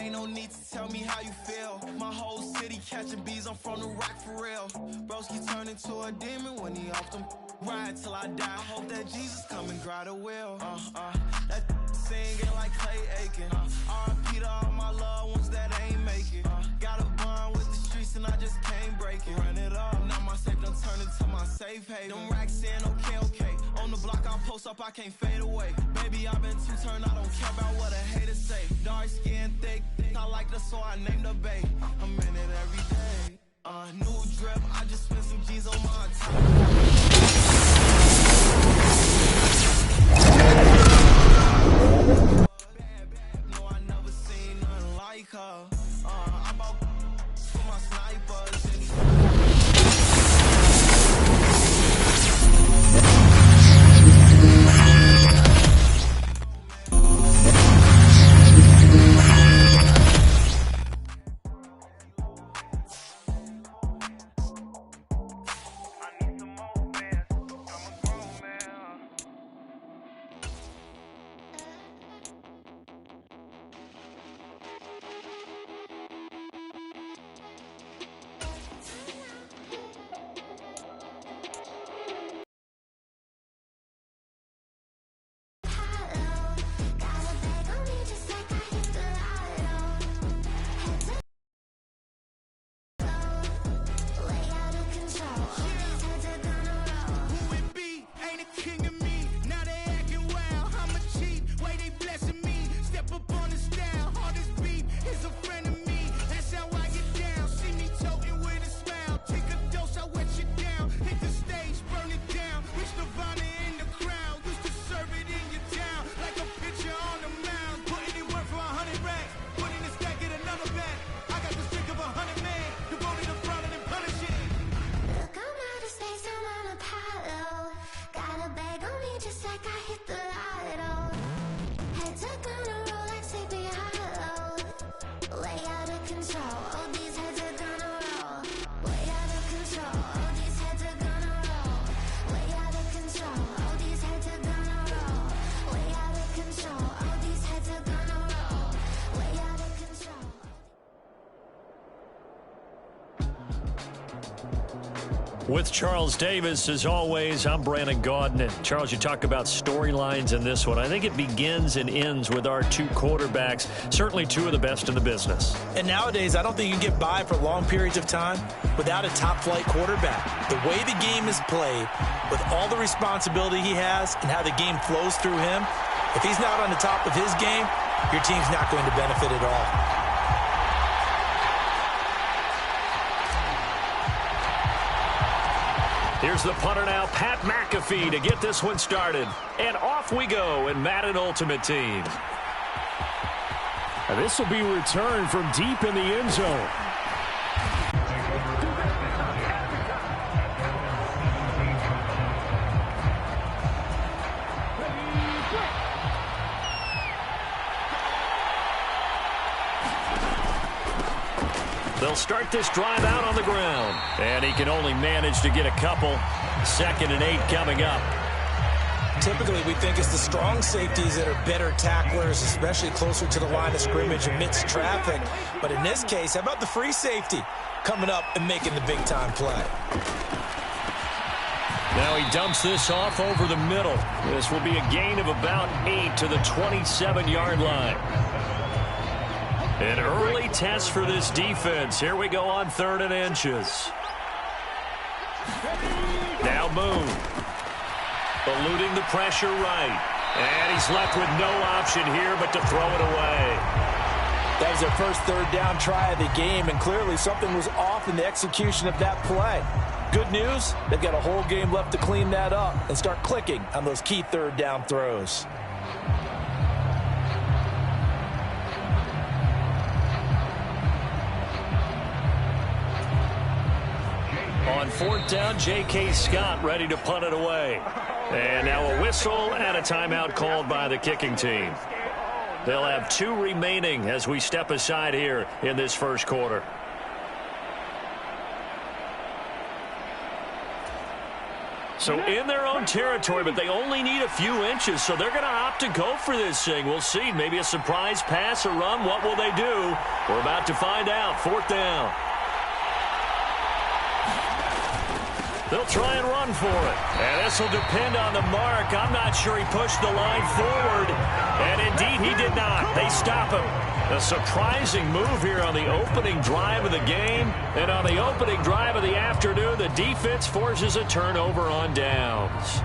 Ain't no need to tell me how you feel. My whole city catching bees, I'm from the rock for real. Broski turn into a demon when he off them. Ride till I die. I hope that Jesus come and grab the wheel. That singing like Clay Aiken. R.I.P. to all my loved ones that ain't make it. Got a bond with the streets and I just can't break it. Run it up, now my safe done turned into my safe haven. Them racks in, okay. On the block I post up, I can't fade away. Baby, I've been too turned, I don't care about what a hater say. Dark skin, thick, I like the so I named the bay. I'm in it every day. New drip, I just spent some G's on my top. No, I never seen nothing like her. I bought for my snipers and With Charles Davis, as always, I'm Brandon Gaudin. And Charles, you talk about storylines in this one. I think it begins and ends with our two quarterbacks, certainly two of the best in the business. And nowadays, I don't think you can get by for long periods of time without a top-flight quarterback. The way the game is played, with all the responsibility he has and how the game flows through him, if he's not on the top of his game, your team's not going to benefit at all. Here's the punter now, Pat McAfee, to get this one started. And off we go in Madden Ultimate Team. And this will be returned from deep in the end zone. They'll start this drive out on the ground. And he can only manage to get a couple. 2nd and 8 coming up. Typically, we think it's the strong safeties that are better tacklers, especially closer to the line of scrimmage amidst traffic. But in this case, how about the free safety coming up and making the big-time play? Now he dumps this off over the middle. This will be a gain of about 8 to the 27-yard line. An early test for this defense. Here we go on 3rd and inches. Now Moon. Eluding the pressure right. And he's left with no option here but to throw it away. That was their first 3rd down try of the game, and clearly something was off in the execution of that play. Good news, they've got a whole game left to clean that up and start clicking on those key 3rd down throws. On 4th down, J.K. Scott ready to punt it away. And now a whistle and a timeout called by the kicking team. They'll have 2 remaining as we step aside here in this first quarter. So in their own territory, but they only need a few inches, so they're going to opt to go for this thing. We'll see. Maybe a surprise pass or run. What will they do? We're about to find out. 4th down. They'll try and run for it. And this will depend on the mark. I'm not sure he pushed the line forward. And indeed, he did not. They stop him. A surprising move here on the opening drive of the game. And on the opening drive of the afternoon, the defense forces a turnover on downs.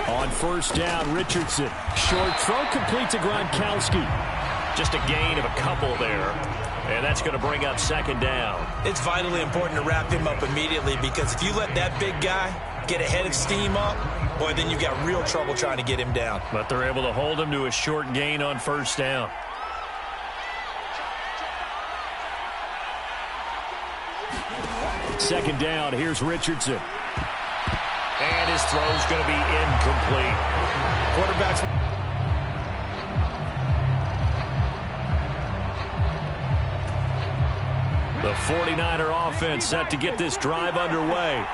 On 1st down, Richardson. Short throw complete to Gronkowski. Just a gain of a couple there. And that's going to bring up 2nd down. It's vitally important to wrap him up immediately, because if you let that big guy get a head of steam up, boy, then you've got real trouble trying to get him down. But they're able to hold him to a short gain on 1st down. Second down, here's Richardson. And his throw's going to be incomplete. Quarterbacks. The 49er offense set to get this drive underway.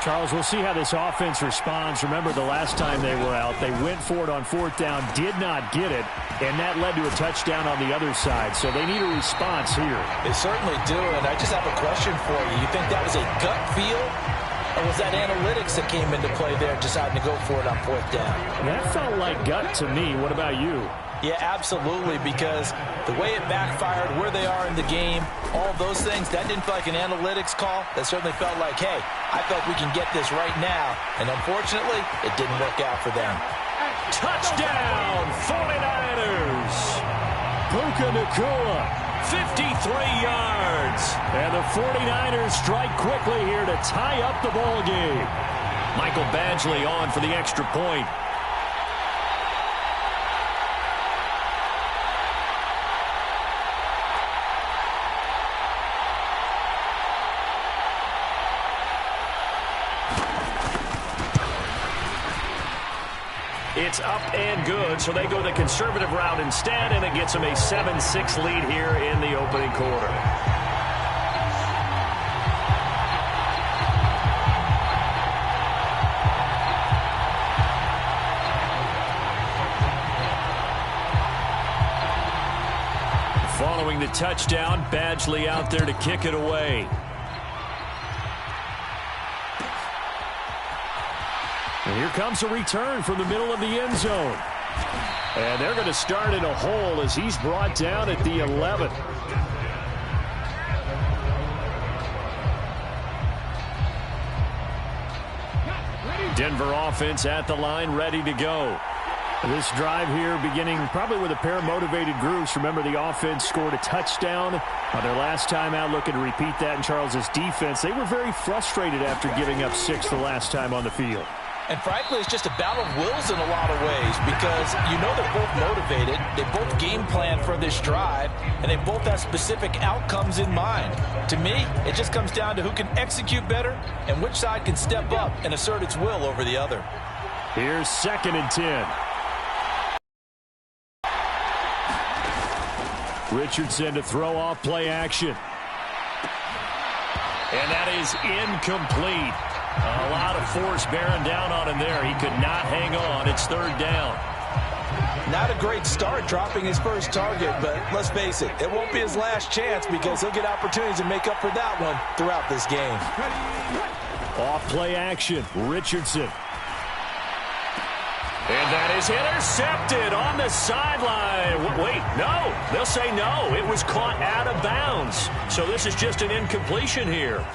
Charles, we'll see how this offense responds. Remember, the last time they were out, they went for it on 4th down, did not get it, and that led to a touchdown on the other side. So they need a response here. They certainly do, and I just have a question for you. You think that was a gut feel? Or was that analytics that came into play there, deciding to go for it on 4th down? That felt like gut to me. What about you? Yeah, absolutely, because the way it backfired, where they are in the game, all those things, that didn't feel like an analytics call. That certainly felt like, hey, I felt we can get this right now. And unfortunately, it didn't work out for them. Touchdown, 49ers! Puka Nacua. 53 yards. And the 49ers strike quickly here to tie up the ball game. Michael Badgley on for the extra point. It's up and good, so they go the conservative route instead, and it gets them a 7-6 lead here in the opening quarter. Following the touchdown, Badgley out there to kick it away. And here comes a return from the middle of the end zone. And they're going to start in a hole as he's brought down at the 11. Denver offense at the line, ready to go. This drive here beginning probably with a pair of motivated groups. Remember, the offense scored a touchdown on their last time out, looking to repeat that in Charles's defense. They were very frustrated after giving up 6 the last time on the field. And frankly, it's just a battle of wills in a lot of ways, because you know they're both motivated, they both game plan for this drive, and they both have specific outcomes in mind. To me, it just comes down to who can execute better and which side can step up and assert its will over the other. Here's 2nd and 10. Richardson to throw off play action. And that is incomplete. A lot of force bearing down on him there. He could not hang on. It's 3rd down. Not a great start dropping his first target, but let's face it, it won't be his last chance, because he'll get opportunities to make up for that one throughout this game. Off play action, Richardson. And that is intercepted on the sideline. Wait, no. They'll say no. It was caught out of bounds. So this is just an incompletion here.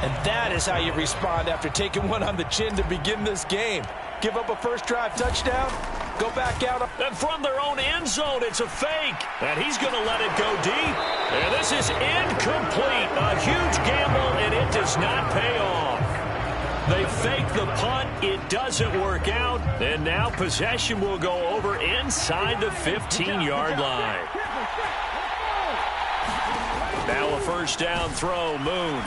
And that is how you respond after taking one on the chin to begin this game. Give up a first drive touchdown, go back out. And from their own end zone, it's a fake. And he's going to let it go deep. And this is incomplete. A huge gamble, and it does not pay off. They fake the punt. It doesn't work out. And now possession will go over inside the 15-yard line. Now a 1st down throw, Moon.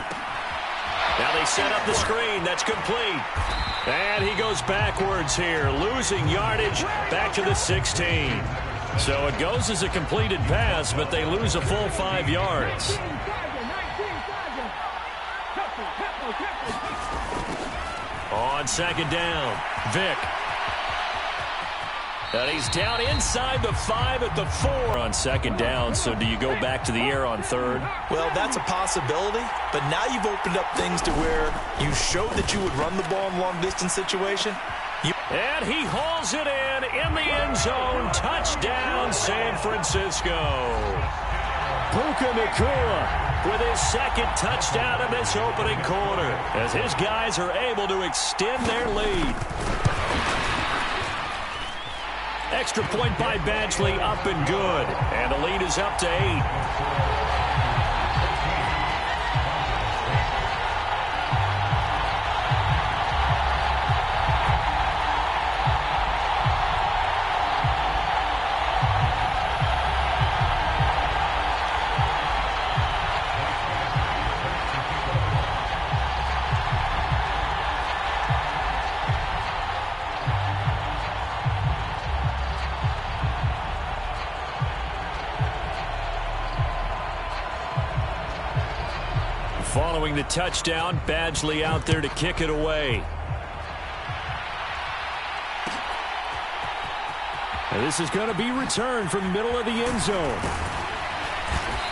Now they set up the screen. That's complete. And he goes backwards here, losing yardage back to the 16. So it goes as a completed pass, but they lose a full 5 yards. On second down, Vick. And he's down inside the 5 at the 4 on second down. So do you go back to the air on third? Well, that's a possibility. But now you've opened up things to where you showed that you would run the ball in long-distance situation. And he hauls it in the end zone. Touchdown, San Francisco. Puka Nacua with his second touchdown in this opening quarter, as his guys are able to extend their lead. Extra point by Badgley, up and good. And the lead is up to 8. Following the touchdown, Badgley out there to kick it away. And this is going to be returned from the middle of the end zone.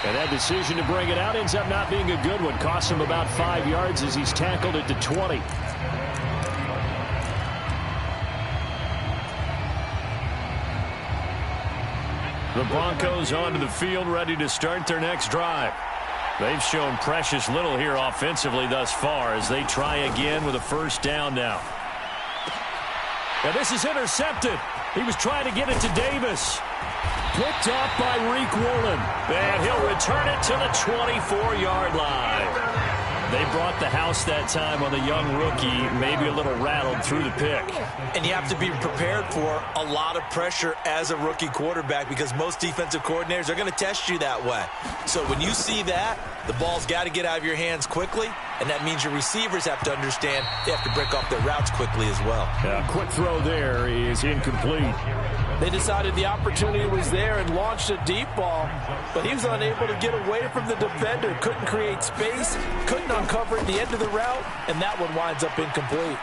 And that decision to bring it out ends up not being a good one. Costs him about 5 yards as he's tackled at the 20. The Broncos onto the field, ready to start their next drive. They've shown precious little here offensively thus far as they try again with a first down now. And this is intercepted. He was trying to get it to Davis. Picked off by Reek Woolen. And he'll return it to the 24-yard line. They brought the house that time on the young rookie, maybe a little rattled through the pick. And you have to be prepared for a lot of pressure as a rookie quarterback because most defensive coordinators are going to test you that way. So when you see that, the ball's got to get out of your hands quickly, and that means your receivers have to understand they have to break off their routes quickly as well. Quick throw there is incomplete. They decided the opportunity was there and launched a deep ball, but he was unable to get away from the defender, couldn't create space, couldn't uncover at the end of the route, and that one winds up incomplete.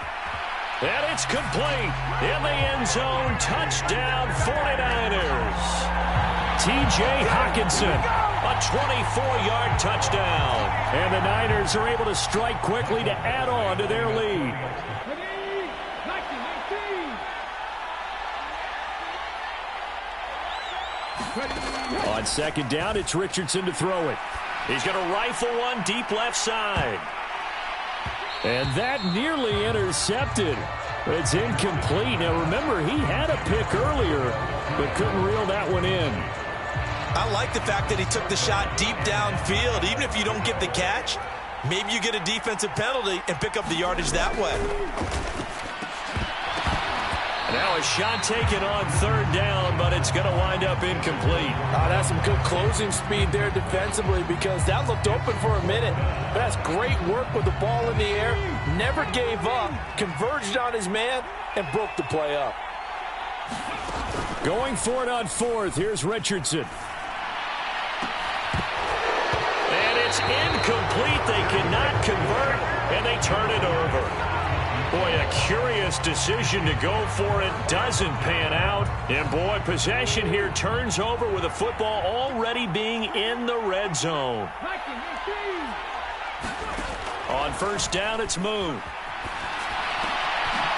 And it's complete in the end zone. Touchdown 49ers. T.J. Hockenson, a 24-yard touchdown. And the Niners are able to strike quickly to add on to their lead. On second down, it's Richardson to throw it. He's going to rifle one deep left side. And that nearly intercepted. It's incomplete. Now, remember, he had a pick earlier, but couldn't reel that one in. I like the fact that he took the shot deep downfield. Even if you don't get the catch, maybe you get a defensive penalty and pick up the yardage that way. Now a shot taken on third down, but it's going to wind up incomplete. That's some good closing speed there defensively because that looked open for a minute. But that's great work with the ball in the air. Never gave up, converged on his man, and broke the play up. Going for it on fourth. Here's Richardson. And it's incomplete. They cannot convert, and they turn it over. Boy, a curious decision to go for it. Doesn't pan out. And, boy, possession here turns over with the football already being in the red zone. On first down, it's Moon.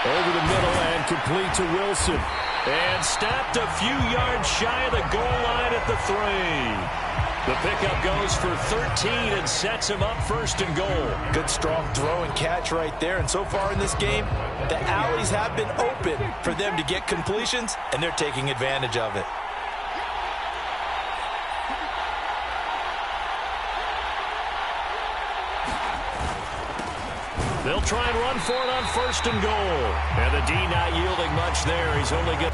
Over the middle and complete to Wilson. And stopped a few yards shy of the goal line at the 3. The pickup goes for 13 and sets him up first and goal. Good strong throw and catch right there. And so far in this game, the alleys have been open for them to get completions, and they're taking advantage of it. They'll try and run for it on first and goal. And the D not yielding much there. He's only got...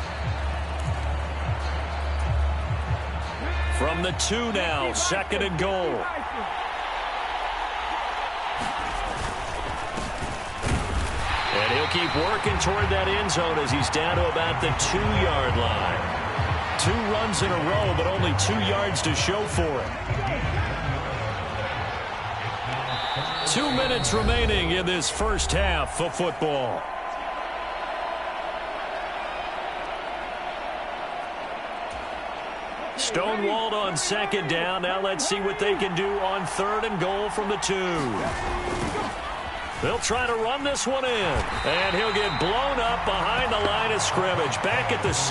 From the 2 now, second and goal. And he'll keep working toward that end zone as he's down to about the 2-yard line. 2 runs in a row, but only 2 yards to show for it. 2 minutes remaining in this first half of football. Stonewalled on second down. Now let's see what they can do on 3rd and goal from the 2. They'll try to run this one in. And he'll get blown up behind the line of scrimmage. Back at the 6.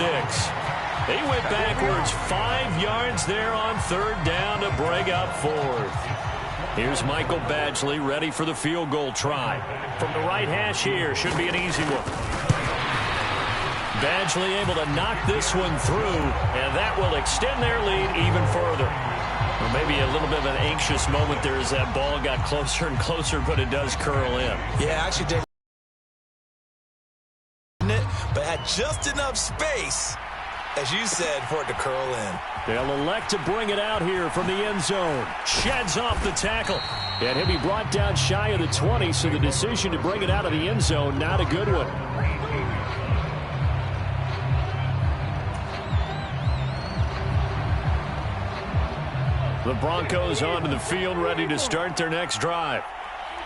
He went backwards 5 yards there on 3rd down to break up 4th. Here's Michael Badgley ready for the field goal try. From the right hash here, should be an easy one. Badgley able to knock this one through, and that will extend their lead even further. Or maybe a little bit of an anxious moment there as that ball got closer and closer, but it does curl in. Yeah, actually did. But had just enough space, as you said, for it to curl in. They'll elect to bring it out here from the end zone. Sheds off the tackle. And he'll be brought down shy of the 20, so the decision to bring it out of the end zone, not a good one. The Broncos onto the field, ready to start their next drive.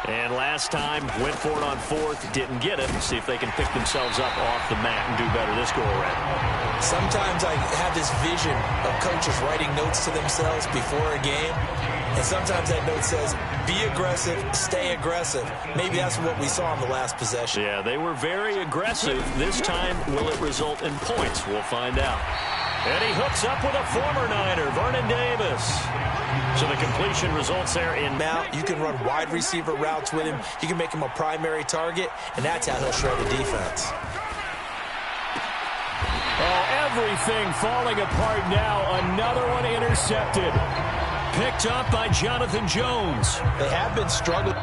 And last time, went for it on 4th, didn't get it. See if they can pick themselves up off the mat and do better this go-around. Sometimes I have this vision of coaches writing notes to themselves before a game. And sometimes that note says, be aggressive, stay aggressive. Maybe that's what we saw in the last possession. Yeah, they were very aggressive. This time, will it result in points? We'll find out. And he hooks up with a former Niner, Vernon Davis. So the completion results there in. Now, you can run wide receiver routes with him. You can make him a primary target, and that's how he'll shred the defense. Oh, everything falling apart now. Another one intercepted. Picked up by Jonathan Jones. They have been struggling.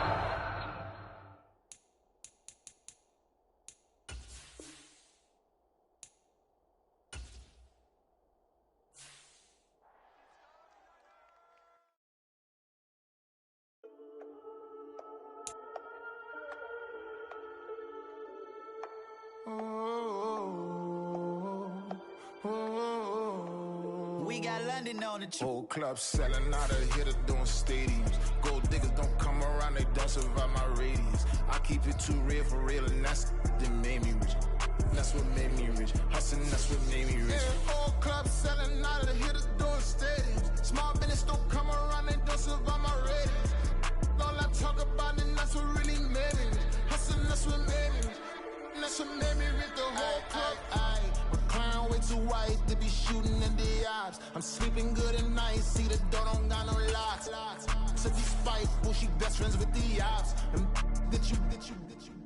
We got London on the whole club selling out of hitter doing stadiums. Gold diggers don't come around, they don't survive my radius. I keep it too real for real, and that's that made me rich. That's what made me rich. Hustling, that's what made me rich. Whole club selling out of the hitters doing stadiums. Small business don't come around, they don't survive my radius. All I talk about, and that's what really made me rich. Hustling, that's what made me rich. That's what made me rich. The whole club. McLaren way too white to be shooting in the eyes. I'm sleeping good at night, see the door don't got no locks. So these spiteful, she best friends with the ops. And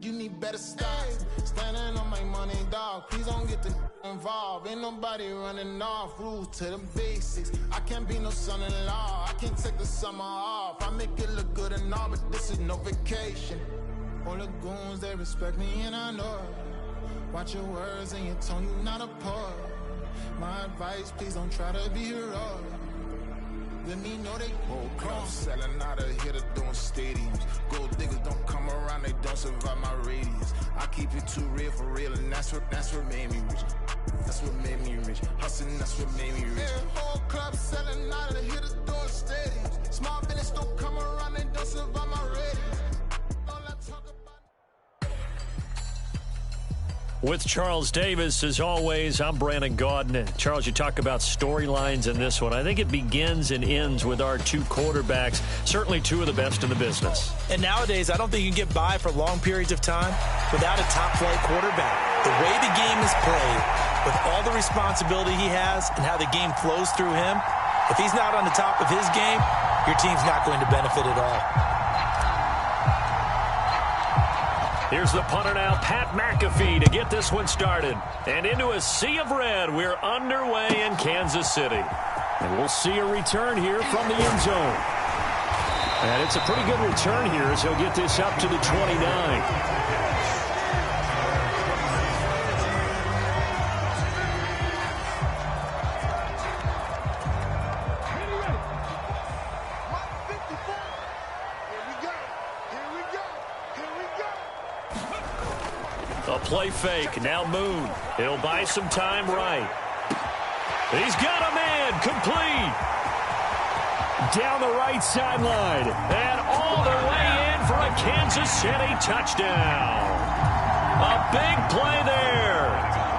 you need better stocks. Standing on my money, dog. Please don't get the involved. Ain't nobody running off. Rules to the basics. I can't be no son-in-law. I can't take the summer off. I make it look good and all, but this is no vacation. All the goons, they respect me and I know it. Watch your words and your tone, you not a poet. My advice, please don't try to be heroic. Let me know they whole club selling out of hitter doing stadiums. Gold diggers don't come around, they don't survive my radius. I keep it too real for real, and that's what made me rich. That's what made me rich. Hustling, that's what made me rich. Whole club selling out of the hitters doing stadiums. Small business don't come around, they don't survive my radius. With Charles Davis, as always, I'm Brandon Gaudin. And Charles, you talk about storylines in this one. I think it begins and ends with our two quarterbacks, certainly two of the best in the business. And nowadays, I don't think you can get by for long periods of time without a top-flight quarterback. The way the game is played, with all the responsibility he has and how the game flows through him, if he's not on the top of his game, your team's not going to benefit at all. Here's the punter now, Pat McAfee, to get this one started. And into a sea of red, we're underway in Kansas City. And we'll see a return here from the end zone. And it's a pretty good return here as he'll get this up to the 29. play fake. Now Moon. He'll buy some time right. He's got a man. Complete. Down the right sideline. And all the way in for a Kansas City touchdown. A big play there.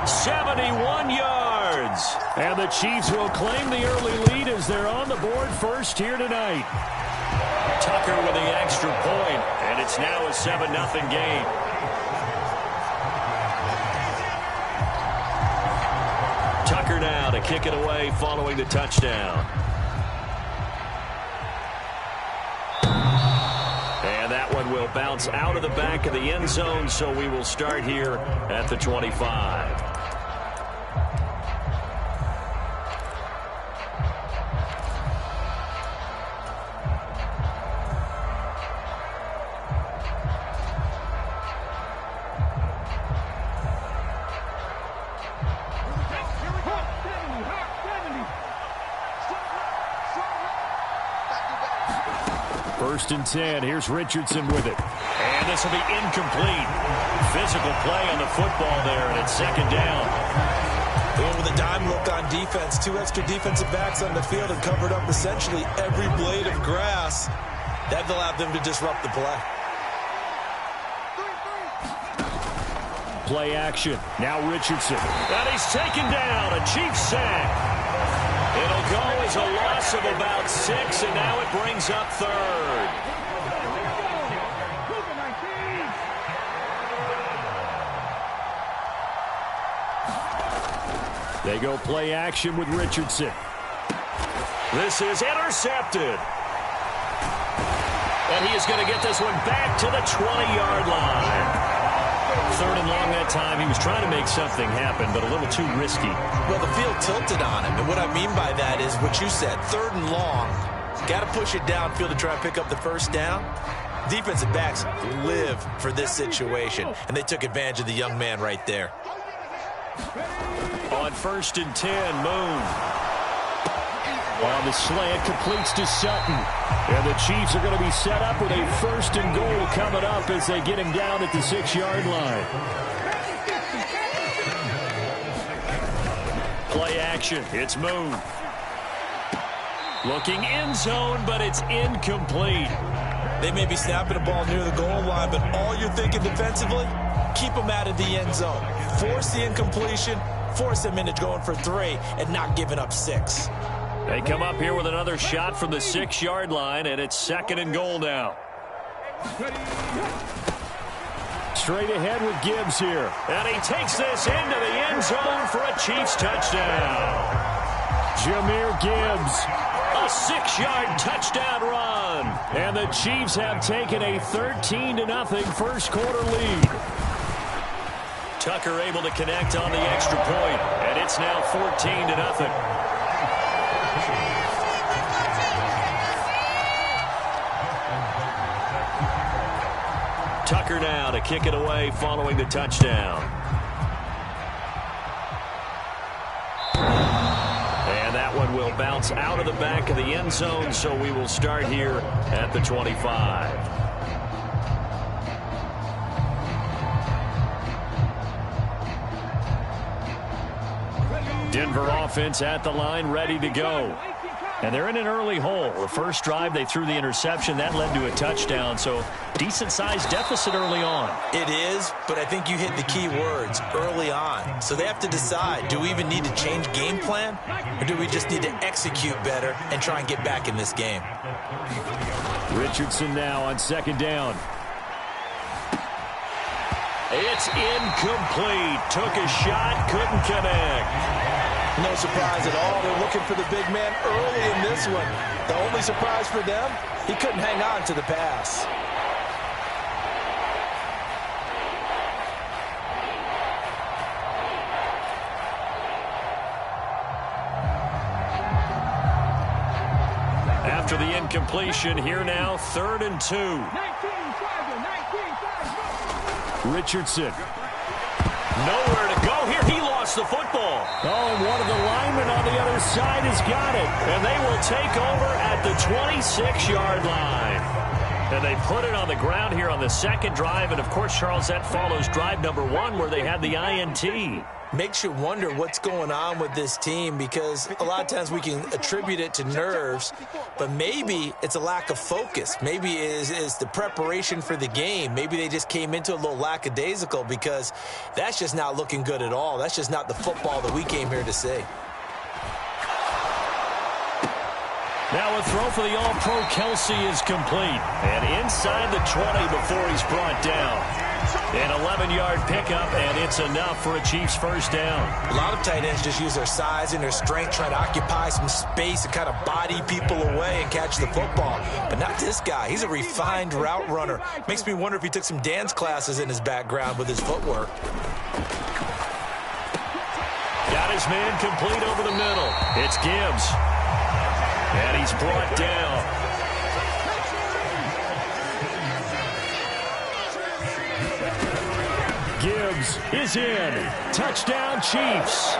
71 yards. And the Chiefs will claim the early lead as they're on the board first here tonight. Tucker with the extra point, and it's now a 7-0 game. Tucker now to kick it away following the touchdown. And that one will bounce out of the back of the end zone, so we will start here at the 25. First and 10. Here's Richardson with it. And this will be incomplete. Physical play on the football there, and it's second down. With a dime look on defense, 2 extra defensive backs on the field and covered up essentially every blade of grass. That allowed them to disrupt the play. Play action. Now Richardson. And he's taken down. A Chiefs sack. It'll go as a loss of about 6, and now it brings up third. They go play action with Richardson. This is intercepted. And he is going to get this one back to the 20-yard line. Third and long that time. He was trying to make something happen, but a little too risky. Well, the field tilted on him, and what I mean by that is what you said. Third and long. Got to push it downfield to try and pick up the first down. Defensive backs live for this situation, and they took advantage of the young man right there. On first and 10, Moon. On the slant, completes to Sutton. And the Chiefs are going to be set up with a first and goal coming up as they get him down at the 6-yard line. Play action. It's Moon. Looking end zone, but it's incomplete. They may be snapping a ball near the goal line, but all you're thinking defensively, keep them out of the end zone. Force the incompletion, force them into going for 3, and not giving up 6. They come up here with another shot from the 6-yard line, and it's second and goal now. Straight ahead with Gibbs here. And he takes this into the end zone for a Chiefs touchdown. Jahmyr Gibbs. A 6-yard touchdown run. And the Chiefs have taken a 13-0 first quarter lead. Tucker able to connect on the extra point, and it's now 14-0. Tucker now to kick it away following the touchdown. And that one will bounce out of the back of the end zone, so we will start here at the 25. Denver offense at the line, ready to go. And they're in an early hole. The first drive, they threw the interception. That led to a touchdown, so decent-sized deficit early on. It is, but I think you hit the key words, early on. So they have to decide, do we even need to change game plan, or do we just need to execute better and try and get back in this game? Richardson now on second down. It's incomplete. Took a shot, couldn't connect. No surprise at all. They're looking for the big man early in this one. The only surprise for them, he couldn't hang on to the pass. After the incompletion, here now, 3rd and 2. Richardson. Nowhere to go here. He lost the football. Oh, and one of the linemen on the other side has got it. And they will take over at the 26-yard line. And they put it on the ground here on the second drive. And, of course, Charles, that follows drive number 1 where they had the INT. Makes you wonder what's going on with this team, because a lot of times we can attribute it to nerves, but maybe it's a lack of focus. Maybe it's the preparation for the game. Maybe they just came into a little lackadaisical, because that's just not looking good at all. That's just not the football that we came here to see. Now a throw for the All-Pro Kelsey is complete. And inside the 20 before he's brought down. An 11-yard pickup, and it's enough for a Chiefs first down. A lot of tight ends just use their size and their strength, try to occupy some space and kind of body people away and catch the football. But not this guy. He's a refined route runner. Makes me wonder if he took some dance classes in his background with his footwork. Got his man complete over the middle. It's Gibbs. And he's brought down. Gibbs is in. Touchdown, Chiefs.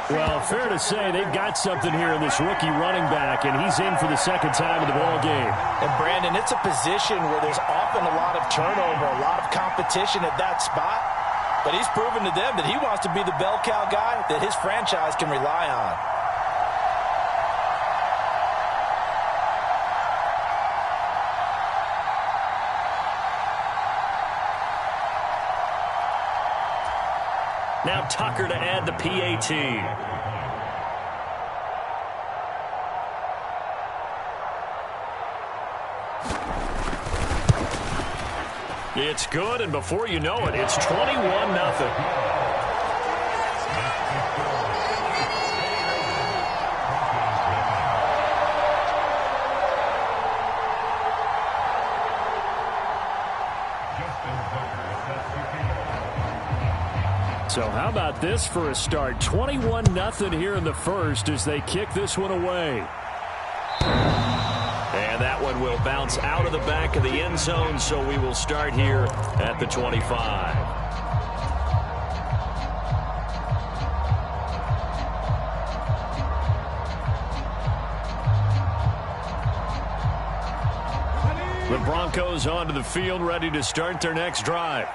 Well, fair to say they've got something here in this rookie running back, and he's in for the second time in the ball game. And, Brandon, it's a position where there's often a lot of turnover, a lot of competition at that spot. But he's proven to them that he wants to be the bell cow guy that his franchise can rely on. Now Tucker to add the PAT. It's good, and before you know it, it's 21-0. So how about this for a start? 21-0 here in the first as they kick this one away. And that one will bounce out of the back of the end zone, so we will start here at the 25. The Broncos onto the field, ready to start their next drive.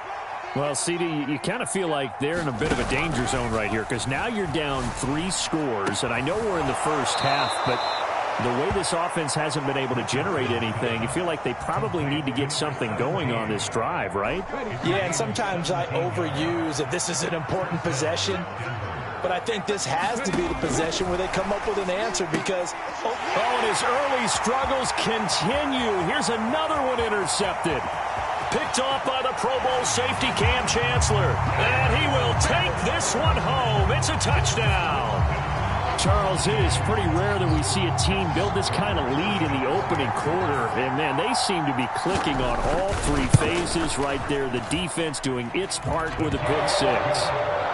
Well, CD, you kind of feel like they're in a bit of a danger zone right here, because now you're down 3 scores, and I know we're in the first half, but the way this offense hasn't been able to generate anything, you feel like they probably need to get something going on this drive, right? Yeah, and sometimes I overuse that this is an important possession, but I think this has to be the possession where they come up with an answer, because and his early struggles continue. Here's another one intercepted. Picked off by the Pro Bowl safety Cam Chancellor. And he will take this one home. It's a touchdown. Charles, it is pretty rare that we see a team build this kind of lead in the opening quarter. And, man, they seem to be clicking on all 3 phases right there. The defense doing its part with a pick 6.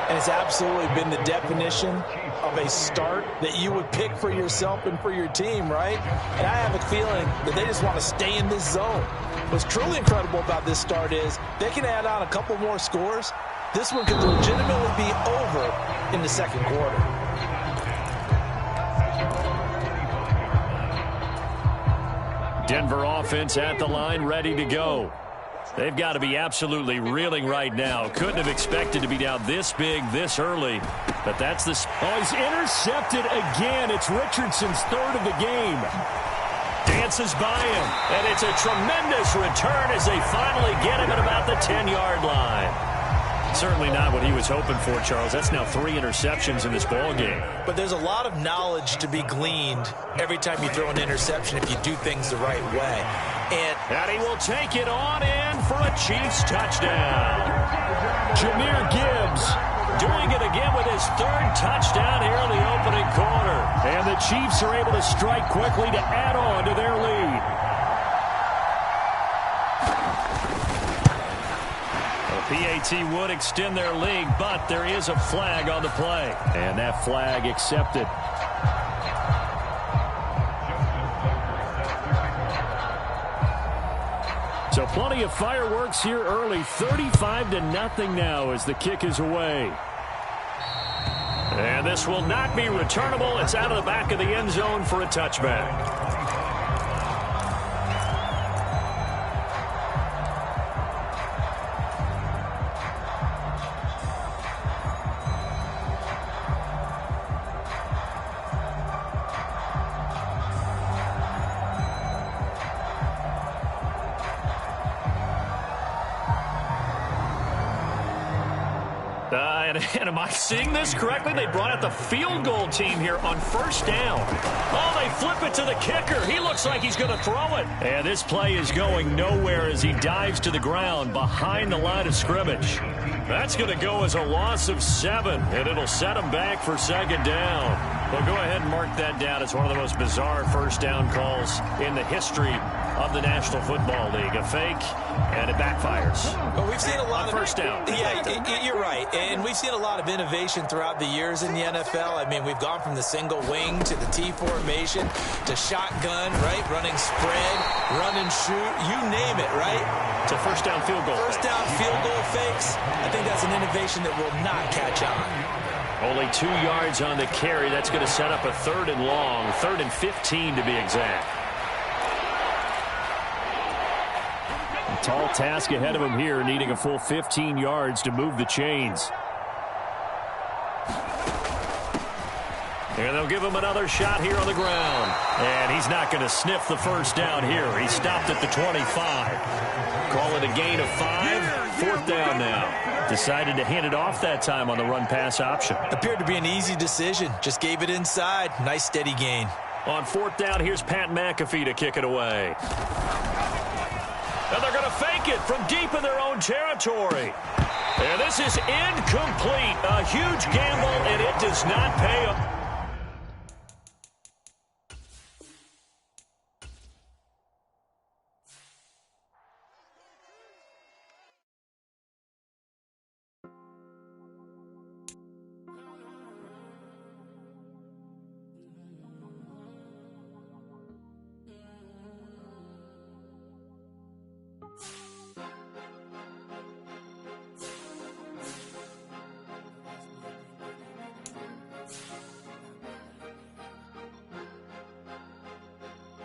And it's absolutely been the definition of a start that you would pick for yourself and for your team, right? And I have a feeling that they just want to stay in this zone. What's truly incredible about this start is they can add on a couple more scores. This one could legitimately be over in the second quarter. Denver offense at the line, ready to go. They've got to be absolutely reeling right now. Couldn't have expected to be down this big, this early. But that's the... Oh, he's intercepted again. It's Richardson's 3rd of the game. Dances by him. And it's a tremendous return as they finally get him at about the 10-yard line. Certainly not what he was hoping for, Charles. That's now 3 interceptions in this ball game. But there's a lot of knowledge to be gleaned every time you throw an interception if you do things the right way. And he will take it on in for a Chiefs touchdown. Jahmyr Gibbs doing it again with his 3rd touchdown here in the opening quarter. And the Chiefs are able to strike quickly to add on to their lead. PAT would extend their lead, but there is a flag on the play. And that flag accepted. So plenty of fireworks here early. 35-0 now as the kick is away. And this will not be returnable. It's out of the back of the end zone for a touchback. And am I seeing this correctly? They brought out the field goal team here on first down. Oh, they flip it to the kicker. He looks like he's going to throw it. And this play is going nowhere as he dives to the ground behind the line of scrimmage. That's going to go as a loss of 7, and it'll set him back for second down. Well, go ahead and mark that down as one of the most bizarre first down calls in the history of the National Football League. A fake, and it backfires. Well, we've seen a lot of first down. Yeah, you're right. And we've seen a lot of innovation throughout the years in the NFL. I mean, we've gone from the single wing to the T formation to shotgun, right? Running spread, run and shoot, you name it, right? To first down field goal. First down field goal fakes. I think that's an innovation that will not catch on. Only 2 yards on the carry. That's going to set up a 3rd and long, 3rd and 15 to be exact. A tall task ahead of him here, needing a full 15 yards to move the chains. And they'll give him another shot here on the ground. And he's not going to sniff the first down here. He stopped at the 25. Call it a gain of 5. 4th down now. Decided to hand it off that time on the run-pass option. Appeared to be an easy decision. Just gave it inside. Nice steady gain. On 4th down, here's Pat McAfee to kick it away. And they're going to fake it from deep in their own territory. And this is incomplete. A huge gamble, and it does not pay off.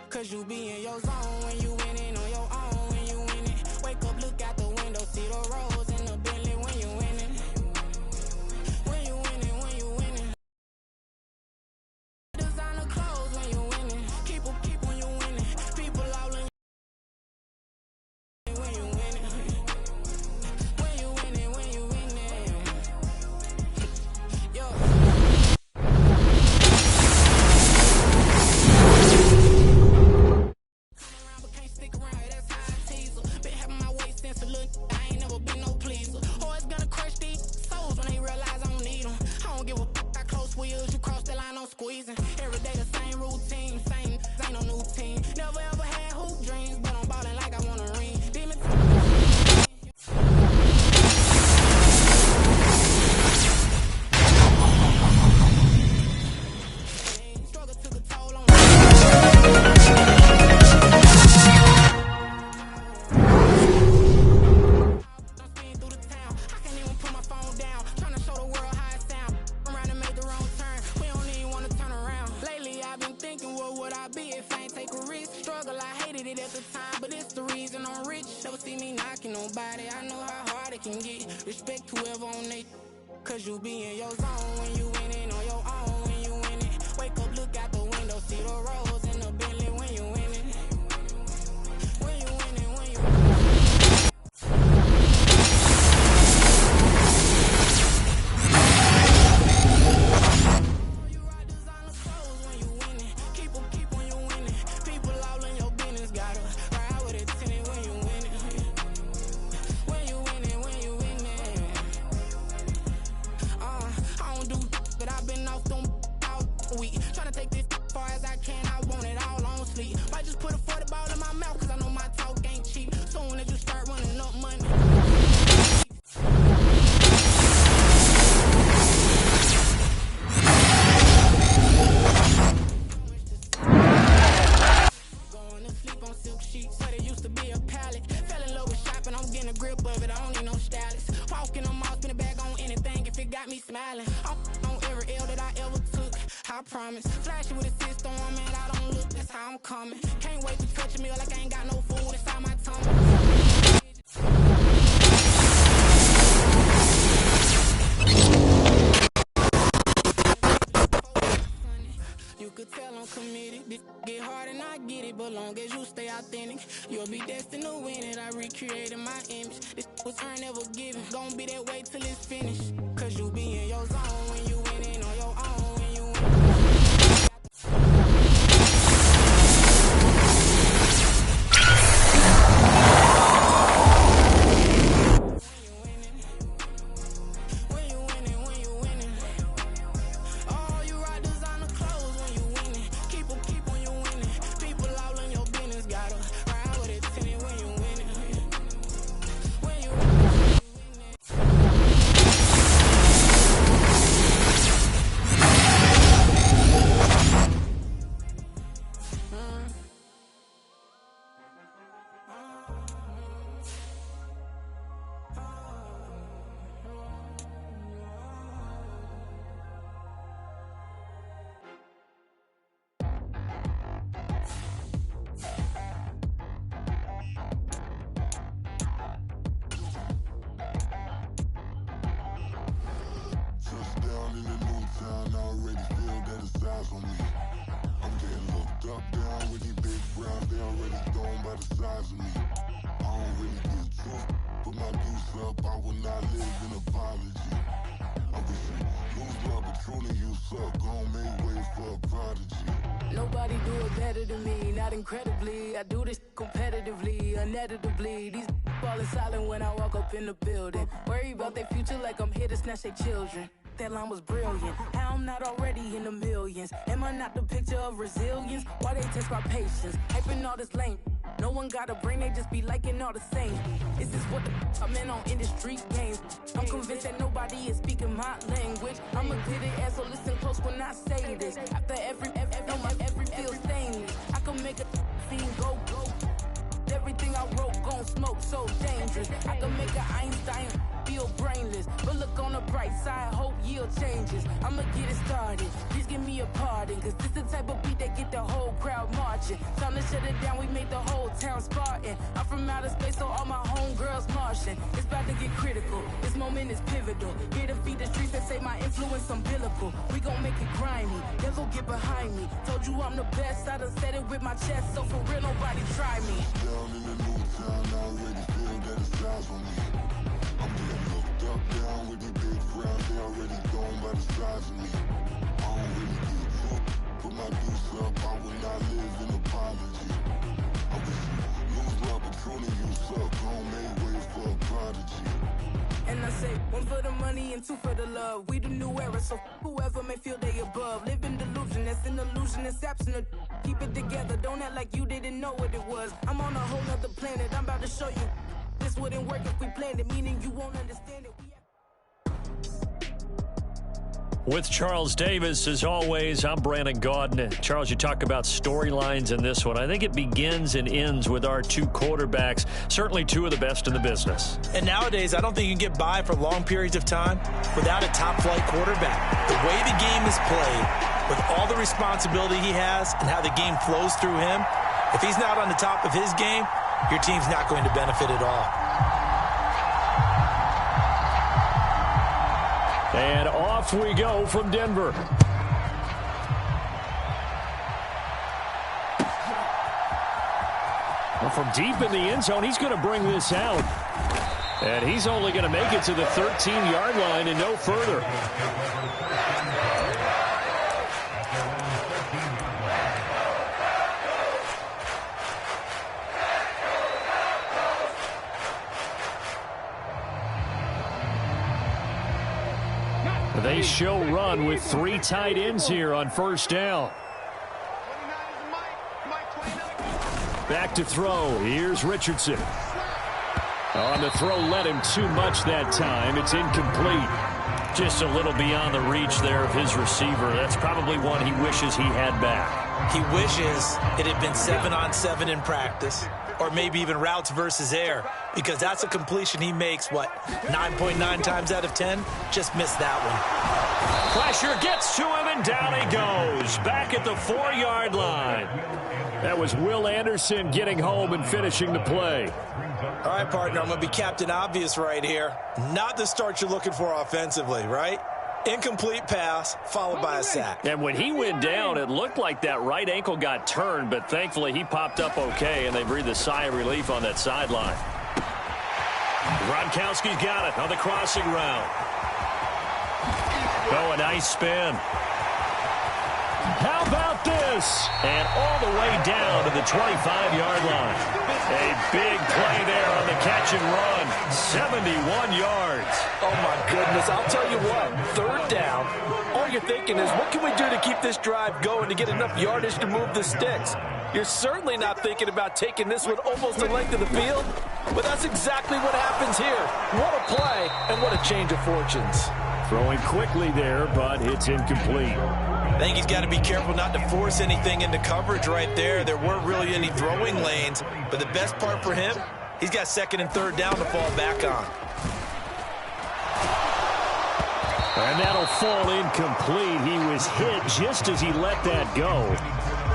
Cause you be in your zone when you winning on your own when you winning. Wake up, look out the window, see the rose in the Bentley when you winning. When you winning, when you winning. Designer clothes when you winning. Keep when you winning. People all in when you winning. When you winning, when you winning. Yo. Squeezing every day the same routine, same ain't no new team. Never ever had hoop dreams, but I'm ballin' like I want a ring. Demon struggle took a toll on I'm speeding through the town. I can't even put my phone down. Trying to show the world how it sound. Around and made the wrong turn. We don't even want to turn around. Lately I've been thinking, what would I be if I ain't take a risk? Struggle, I hated it at the time, but it's the reason I'm rich. Never see me knocking nobody. I know how hard it can get. Respect whoever on they. Cause you be in your zone when you winning on your own when you winning. Wake up, look out the window, see the rose in the Bentley when you winning. When you winning, when you winning. Tryna take this far as I can, I want it all on sleep. Might just put a 40 ball in my mouth, cause I know my talk ain't cheap. Soon as you start running up money. Going to sleep on silk sheets, but it used to be a pallet. Fell in love with shopping, I'm getting a grip of it, I don't need no stylist. Walking on mall, spin a bag on anything if it got me smiling. On every L that I ever took, I promise. Flashy with a system on, man, I don't look, that's how I'm coming. Can't wait to touch a meal like I ain't got no food inside my tummy. You could tell I'm committed. This get hard and I get it, but long as you stay authentic. You'll be destined to win it. I recreated my image. This was earned, never given. Gonna be that way till it's finished. Cause you be in your zone when you winning on your own. When you Nobody do it better than me, not incredibly. I do this competitively, uneditably. These falling silent when I walk up in the building. Worry about their future like I'm here to snatch their children. That line was brilliant. How I'm not already in the millions? Am I not the picture of resilience? Why they test my patience? Hyping all this lame. No one got a brain, they just be liking all the same. Is this what the I'm in on industry games? I'm convinced that nobody is speaking my language. I'm a good ass, so listen close when I say this. After every feel stainless. I can make a scene go. Everything I wrote gon' smoke, so dangerous. I can make an Einstein feel brainless. But look on the bright side, hope yield changes. I'ma get it started, please give me a pardon. Cause this the type of beat that get the whole crowd marching. Time to shut it down, we made the whole town Spartan. I'm from outer space, so all my homegirls Martian. It's about to get critical, this moment is pivotal. Here to feed the streets that say my influence umbilical. We gon' make it grimy, devil get behind me. Told you I'm the best, I done said it with my chest. So for real, nobody try me. Down in the new town, I already feel that it's eyes on me. I'm getting looked up, down with these big crowds, they already gone by the size of me. I don't really get took, put my deuce up, I will not live in apology. I wish you lose love, but truly you suck, gon' make way for a prodigy. And I say, one for the money and two for the love. We the new era, so whoever may feel they above. Live in delusion, that's an illusion, it's absent. Keep it together, don't act like you didn't know what it was. I'm on a whole nother planet, I'm about to show you. This wouldn't work if we planned it, meaning you won't understand it. With Charles Davis, as always, I'm Brandon Gaudin. Charles, you talk about storylines in this one. I think it begins and ends with our two quarterbacks, certainly two of the best in the business. And nowadays, I don't think you can get by for long periods of time without a top-flight quarterback. The way the game is played, with all the responsibility he has and how the game flows through him, if he's not on the top of his game, your team's not going to benefit at all. And off we go from Denver. Well, from deep in the end zone, he's going to bring this out. And he's only going to make it to the 13-yard line and no further. They show run with three tight ends here on first down. Back to throw. Here's Richardson. On the throw, led him too much that time. It's incomplete. Just a little beyond the reach there of his receiver. That's probably one he wishes he had back. He wishes it had been 7-on-7 in practice, or maybe even routes versus air, because that's a completion he makes, 9.9 times out of 10? Just missed that one. Pressure gets to him, and down he goes. Back at the 4-yard line. That was Will Anderson getting home and finishing the play. All right, partner, I'm going to be Captain Obvious right here. Not the start you're looking for offensively, right? Incomplete pass, followed by a sack. And when he went down, it looked like that right ankle got turned, but thankfully he popped up okay, and they breathed a sigh of relief on that sideline. Gronkowski's got it on the crossing route. Oh, a nice spin. How about this? And all the way down to the 25-yard line. A big play there on the catch and run. 71 yards. Oh, my goodness. I'll tell you what, third down, all you're thinking is, what can we do to keep this drive going to get enough yardage to move the sticks? You're certainly not thinking about taking this one almost the length of the field, but that's exactly what happens here. What a play and what a change of fortunes. Throwing quickly there, but it's incomplete. I think he's got to be careful not to force anything into coverage right there. There weren't really any throwing lanes, but the best part for him, he's got second and third down to fall back on. And that'll fall incomplete. He was hit just as he let that go.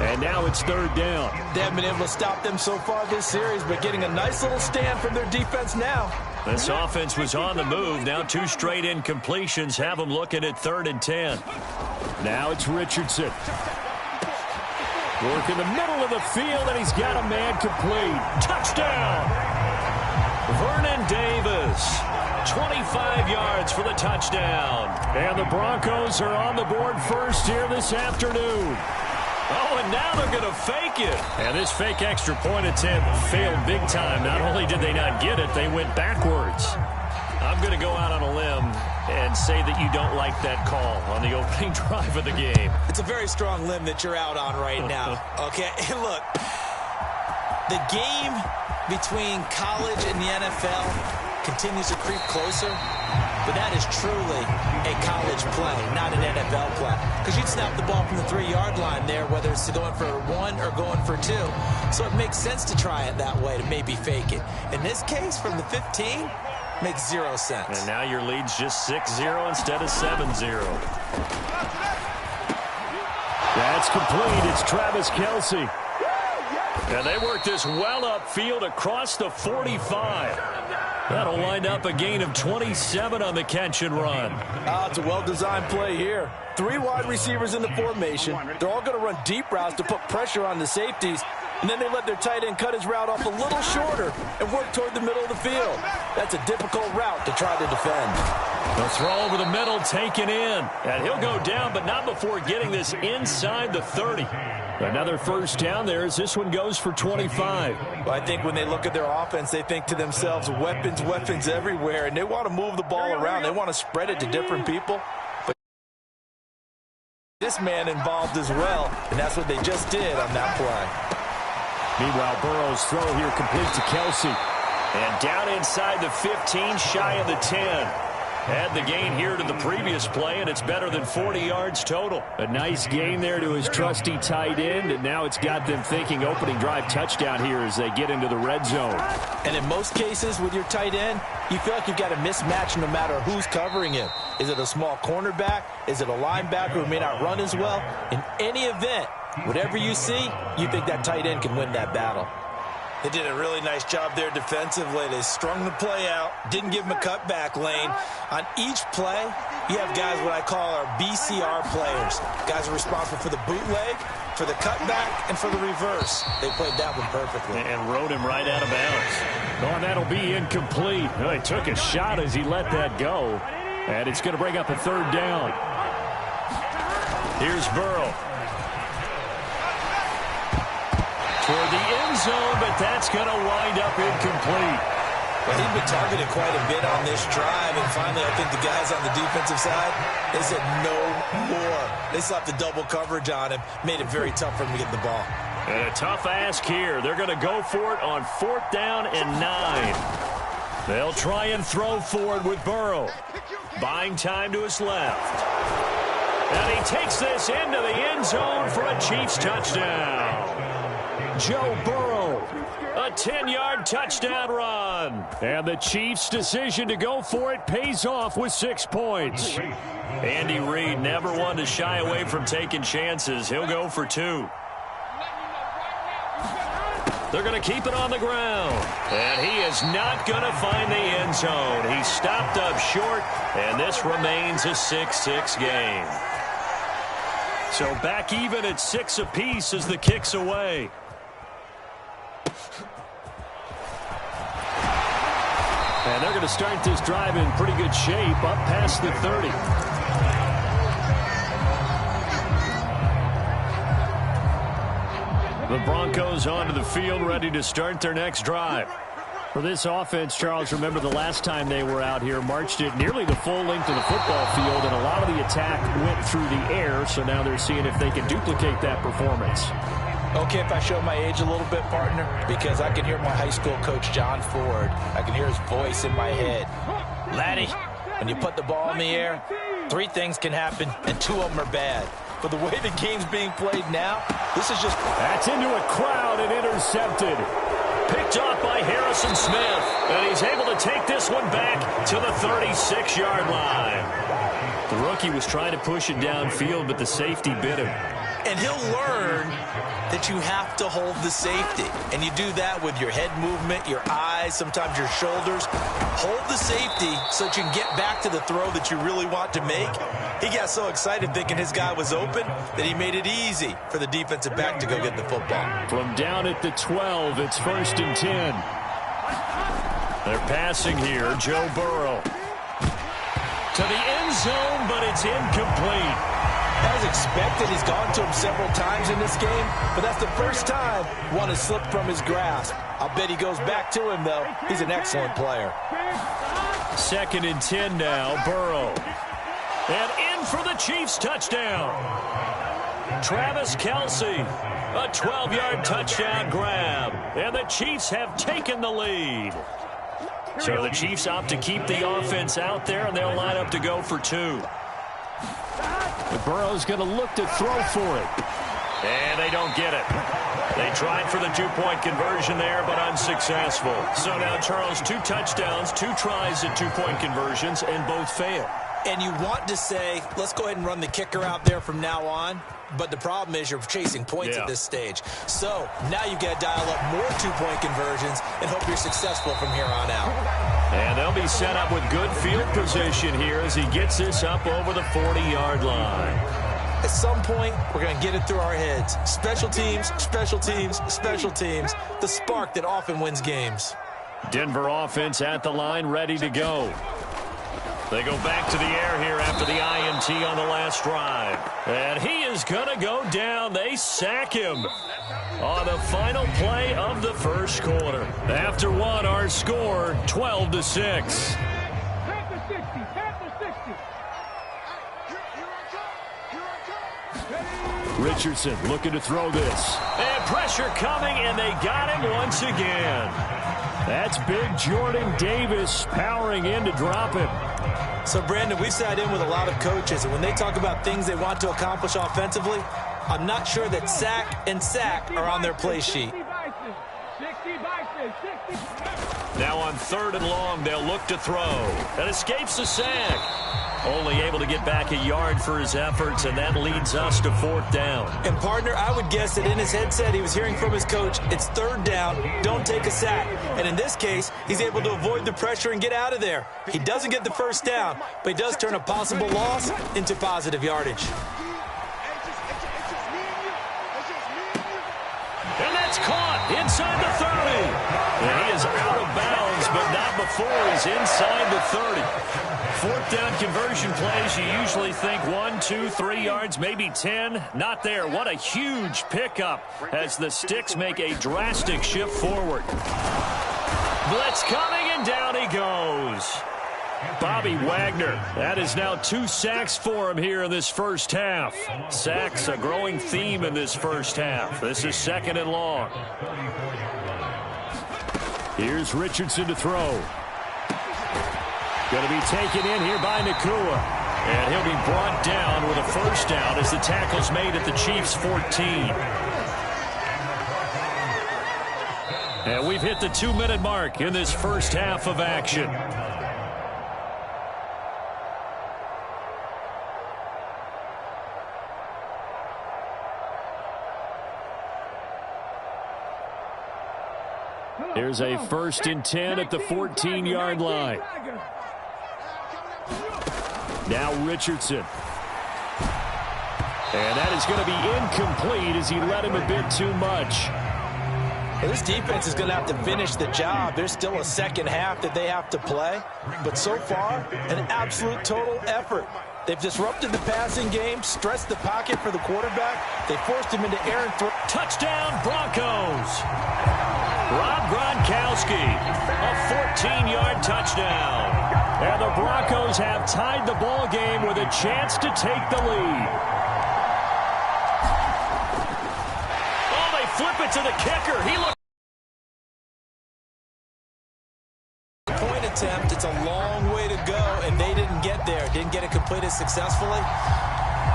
And now it's third down. They haven't been able to stop them so far this series, but getting a nice little stand from their defense now. This offense was on the move. Now 2 straight incompletions have them looking at 3rd and 10. Now it's Richardson. Work in the middle of the field, and he's got a man complete. Touchdown! Vernon Davis. 25 yards for the touchdown. And the Broncos are on the board first here this afternoon. Oh, and now they're going to fake it. And this fake extra point attempt failed big time. Not only did they not get it, they went backwards. I'm going to go out on a limb and say that you don't like that call on the opening drive of the game. It's a very strong limb that you're out on right now. Okay, look, the game between college and the NFL continues to creep closer, but that is truly a college play, not an NFL play. Because you'd snap the ball from the 3-yard line there, whether it's going for 1 or going for 2. So it makes sense to try it that way, to maybe fake it. In this case, from the 15, makes 0 sense. And now your lead's just 6-0 instead of 7-0. That's complete. It's Travis Kelce. And they work this well upfield across the 45. That'll wind up a gain of 27 on the catch and run. It's a well-designed play here. 3 wide receivers in the formation. They're all going to run deep routes to put pressure on the safeties. And then they let their tight end cut his route off a little shorter and work toward the middle of the field. That's a difficult route to try to defend. The throw over the middle taken in. And he'll go down, but not before getting this inside the 30. Another first down there as this one goes for 25. Well, I think when they look at their offense, they think to themselves, weapons, weapons everywhere. And they want to move the ball around. They want to spread it to different people. But this man involved as well, and that's what they just did on that play. Meanwhile, Burrow's throw here complete to Kelce. And down inside the 15, shy of the 10. Add the gain here to the previous play, and it's better than 40 yards total. A nice gain there to his trusty tight end, and now it's got them thinking opening drive touchdown here as they get into the red zone. And in most cases with your tight end, you feel like you've got a mismatch no matter who's covering him. Is it a small cornerback? Is it a linebacker who may not run as well? In any event, whatever you see, you think that tight end can win that battle. They did a really nice job there defensively. They strung the play out, didn't give him a cutback lane. On each play, you have guys what I call our BCR players. Guys are responsible for the bootleg, for the cutback, and for the reverse. They played that one perfectly. And rode him right out of bounds. Oh, and that'll be incomplete. Oh, he took a shot as he let that go. And it's going to bring up a third down. Here's Burrow. Toward the end zone, but that's going to wind up incomplete. Well, he's been targeted quite a bit on this drive, and finally I think the guys on the defensive side, they said no more. They slapped the double coverage on him, made it very tough for him to get the ball. And a tough ask here. They're going to go for it on 4th down and 9. They'll try and throw forward with Burrow. Buying time to his left. And he takes this into the end zone for a Chiefs touchdown. Joe Burrow, a 10-yard touchdown run. And the Chiefs' decision to go for it pays off with 6 points. Andy Reid never one to shy away from taking chances. He'll go for 2. They're going to keep it on the ground. And he is not going to find the end zone. He stopped up short, and this remains a 6-6 game. So back even at 6 apiece as the kick's away. And they're going to start this drive in pretty good shape up past the 30. The Broncos onto the field, ready to start their next drive. For this offense, Charles, remember the last time they were out here, marched it nearly the full length of the football field, and a lot of the attack went through the air, so now they're seeing if they can duplicate that performance. Okay, if I show my age a little bit, partner, because I can hear my high school coach, John Ford. I can hear his voice in my head. Laddie, when you put the ball in the air, 3 things can happen, and 2 of them are bad. But the way the game's being played now, this is just... That's into a crowd and intercepted. Picked off by Harrison Smith, and he's able to take this one back to the 36-yard line. The rookie was trying to push it downfield, but the safety bit him. And he'll learn that you have to hold the safety. And you do that with your head movement, your eyes, sometimes your shoulders. Hold the safety so that you can get back to the throw that you really want to make. He got so excited thinking his guy was open that he made it easy for the defensive back to go get the football. From down at the 12, it's 1st and 10. They're passing here, Joe Burrow. To the end zone, but it's incomplete. As expected, he's gone to him several times in this game, but that's the first time one has slipped from his grasp. I'll bet he goes back to him, though. He's an excellent player. 2nd and 10 now, Burrow. And in for the Chiefs touchdown. Travis Kelce, a 12-yard touchdown grab. And the Chiefs have taken the lead. So the Chiefs opt to keep the offense out there, and they'll line up to go for 2. Burrow's going to look to throw for it. And they don't get it. They tried for the 2-point conversion there, but unsuccessful. So now, Charles, 2 touchdowns, 2 tries at 2-point conversions, and both fail. And you want to say, let's go ahead and run the kicker out there from now on. But the problem is you're chasing points at this stage. So now you got to dial up more 2-point conversions and hope you're successful from here on out. And they'll be set up with good field position here as he gets this up over the 40-yard line. At some point, we're going to get it through our heads. Special teams, special teams, special teams. The spark that often wins games. Denver offense at the line, ready to go. They go back to the air here after the INT on the last drive. And he is going to go down. They sack him on the final play of the first quarter. After 1, our score, 12-6. Richardson looking to throw this. And pressure coming, and they got him once again. That's big Jordan Davis powering in to drop him. So, Brandon, we've sat in with a lot of coaches, and when they talk about things they want to accomplish offensively, I'm not sure that sack and sack are on their play sheet. Now on 3rd and long, they'll look to throw. And escapes the sack. Only able to get back a yard for his efforts, and that leads us to 4th down. And, partner, I would guess that in his headset he was hearing from his coach, it's 3rd down, don't take a sack. And in this case, he's able to avoid the pressure and get out of there. He doesn't get the first down, but he does turn a possible loss into positive yardage. And that's caught inside the 30. And he is out of bounds, but not before he's inside the 30. 4th down conversion plays, you usually think 1, 2, 3 yards, maybe 10. Not there. What a huge pickup as the Sticks make a drastic shift forward. Blitz coming, and down he goes. Bobby Wagner. That is now 2 sacks for him here in this first half. Sacks, a growing theme in this first half. This is 2nd and long. Here's Richardson to throw. Going to be taken in here by Nakua. And he'll be brought down with a first down as the tackle's made at the Chiefs' 14. And we've hit the 2-minute mark in this first half of action. Here's a 1st and 10 at the 14-yard line. Now Richardson. And that is going to be incomplete as he led him a bit too much. Well, this defense is going to have to finish the job. There's still a second half that they have to play. But so far, an absolute total effort. They've disrupted the passing game, stressed the pocket for the quarterback. They forced him into air and throw. Touchdown, Broncos. Rob Gronkowski, a 14-yard touchdown. And the Broncos have tied the ball game with a chance to take the lead. Oh, they flip it to the kicker. He looks. Point attempt, it's a long way to go, and they didn't get there. Didn't get it completed successfully.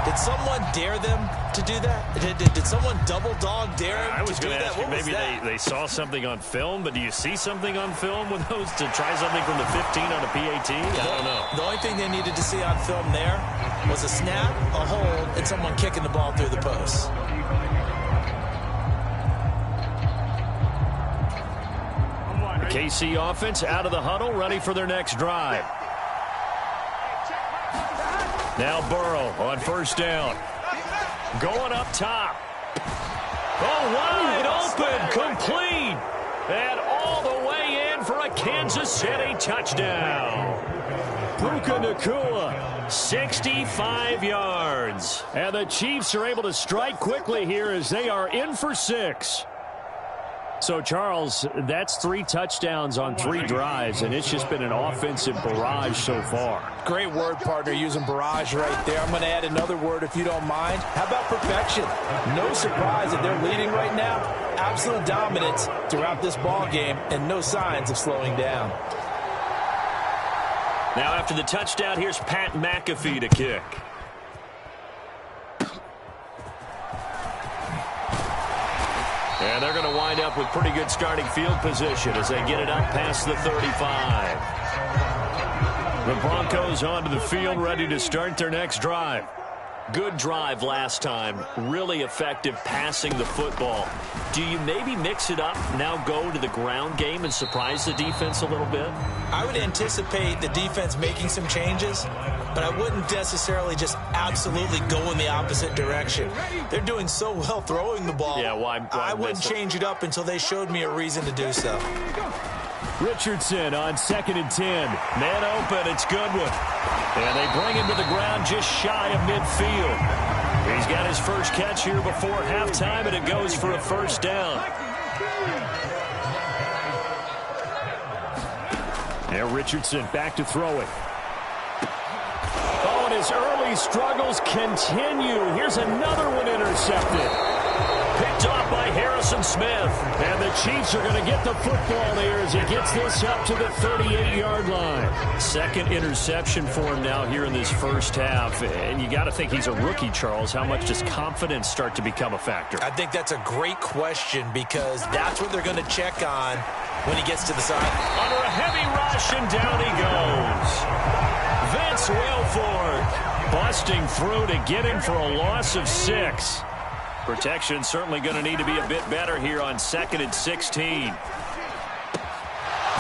Did someone dare them to do that? Did someone double dog dare them I was to do going to that? ask you, maybe they saw something on film, but do you see something on film with those to try something from the 15 on a PAT? I don't know. The only thing they needed to see on film there was a snap, a hold, and someone kicking the ball through the post. KC offense out of the huddle, ready for their next drive. Now Burrow on 1st down. Going up top. Oh, wide open, complete. And all the way in for a Kansas City touchdown. Puka Nacua. 65 yards. And the Chiefs are able to strike quickly here as they are in for 6. So, Charles, that's 3 touchdowns on 3 drives, and it's just been an offensive barrage so far. Great word, partner, using barrage right there. I'm going to add another word if you don't mind. How about perfection? No surprise that they're leading right now. Absolute dominance throughout this ball game and no signs of slowing down. Now after the touchdown, here's Pat McAfee to kick. And they're going to wind up with pretty good starting field position as they get it up past the 35. The Broncos onto the field, ready to start their next drive. Good drive last time. Really effective passing the football. Do you maybe mix it up, now go to the ground game and surprise the defense a little bit? I would anticipate the defense making some changes, but I wouldn't necessarily just absolutely go in the opposite direction. They're doing so well throwing the ball. Yeah, why I wouldn't change it up until they showed me a reason to do so. Richardson on 2nd and 10. Man open, it's Goodwin. And they bring him to the ground just shy of midfield. He's got his first catch here before halftime, and it goes for a 1st down. Now Richardson back to throw it. Oh, and his early struggles continue. Here's another one intercepted. Picked off by Harrison Smith. And the Chiefs are going to get the football there as he gets this up to the 38-yard line. Second interception for him now here in this first half. And you got to think he's a rookie, Charles. How much does confidence start to become a factor? I think that's a great question because that's what they're going to check on when he gets to the side. Under a heavy rush, and down he goes. Vince Wilfork busting through to get him for a loss of 6. Protection certainly going to need to be a bit better here on 2nd and 16.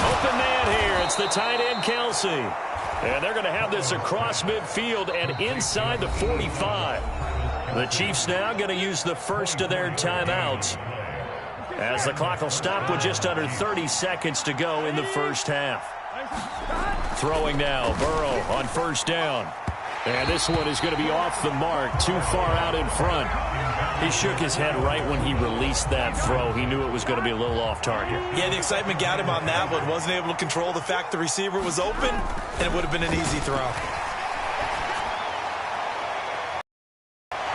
Open man here. It's the tight end, Kelsey. And they're going to have this across midfield and inside the 45. The Chiefs now going to use the first of their timeouts as the clock will stop with just under 30 seconds to go in the first half. Throwing now, Burrow on 1st down. And this one is going to be off the mark, too far out in front. He shook his head right when he released that throw. He knew it was going to be a little off target. Yeah, the excitement got him on that one. Wasn't able to control the fact the receiver was open, and it would have been an easy throw.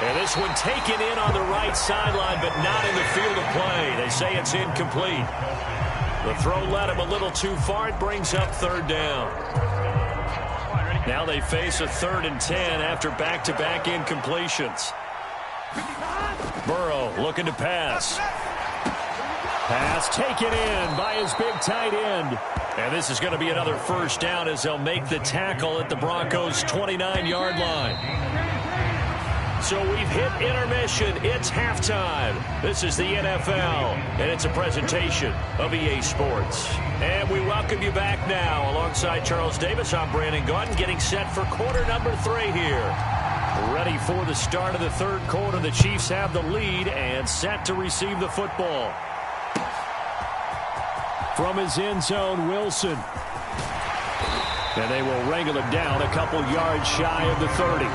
And this one taken in on the right sideline, but not in the field of play. They say it's incomplete. The throw led him a little too far. It brings up 3rd down. Now they face a 3rd and 10 after back-to-back incompletions. Burrow looking to pass. Pass taken in by his big tight end. And this is going to be another 1st down as they'll make the tackle at the Broncos' 29-yard line. So we've hit intermission. It's halftime. This is the NFL, and it's a presentation of EA Sports. And we welcome you back now. Alongside Charles Davis, I'm Brandon Gaudin, getting set for quarter number 3 here. Ready for the start of the third quarter. The Chiefs have the lead and set to receive the football. From his end zone, Wilson. And they will wrangle him down a couple yards shy of the 30.